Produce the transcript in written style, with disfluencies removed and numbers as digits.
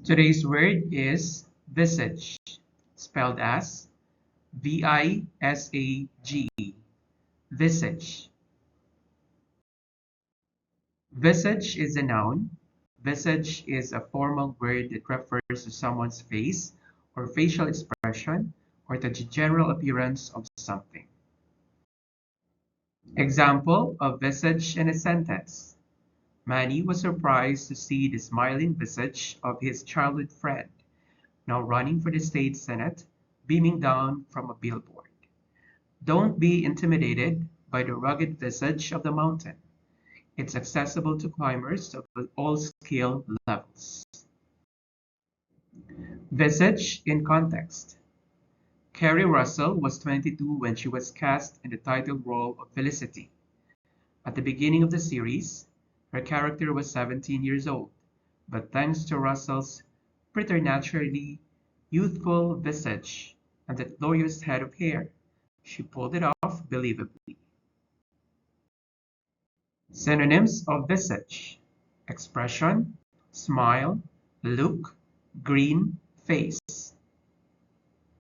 Today's word is visage, spelled as VISAGE, visage. Visage is a noun. Visage is a formal word that refers to someone's face or facial expression or to the general appearance of something. Example of visage in a sentence. Manny was surprised to see the smiling visage of his childhood friend, now running for the state senate, beaming down from a billboard. Don't be intimidated by the rugged visage of the mountain. It's accessible to climbers of all skill levels. Visage in context. Kerry Russell was 22 when she was cast in the title role of Felicity. At the beginning of the series, her character was 17 years old, but thanks to Russell's preternaturally youthful visage and that lawyer's head of hair, she pulled it off believably. Synonyms of visage: expression, smile, look, green, face.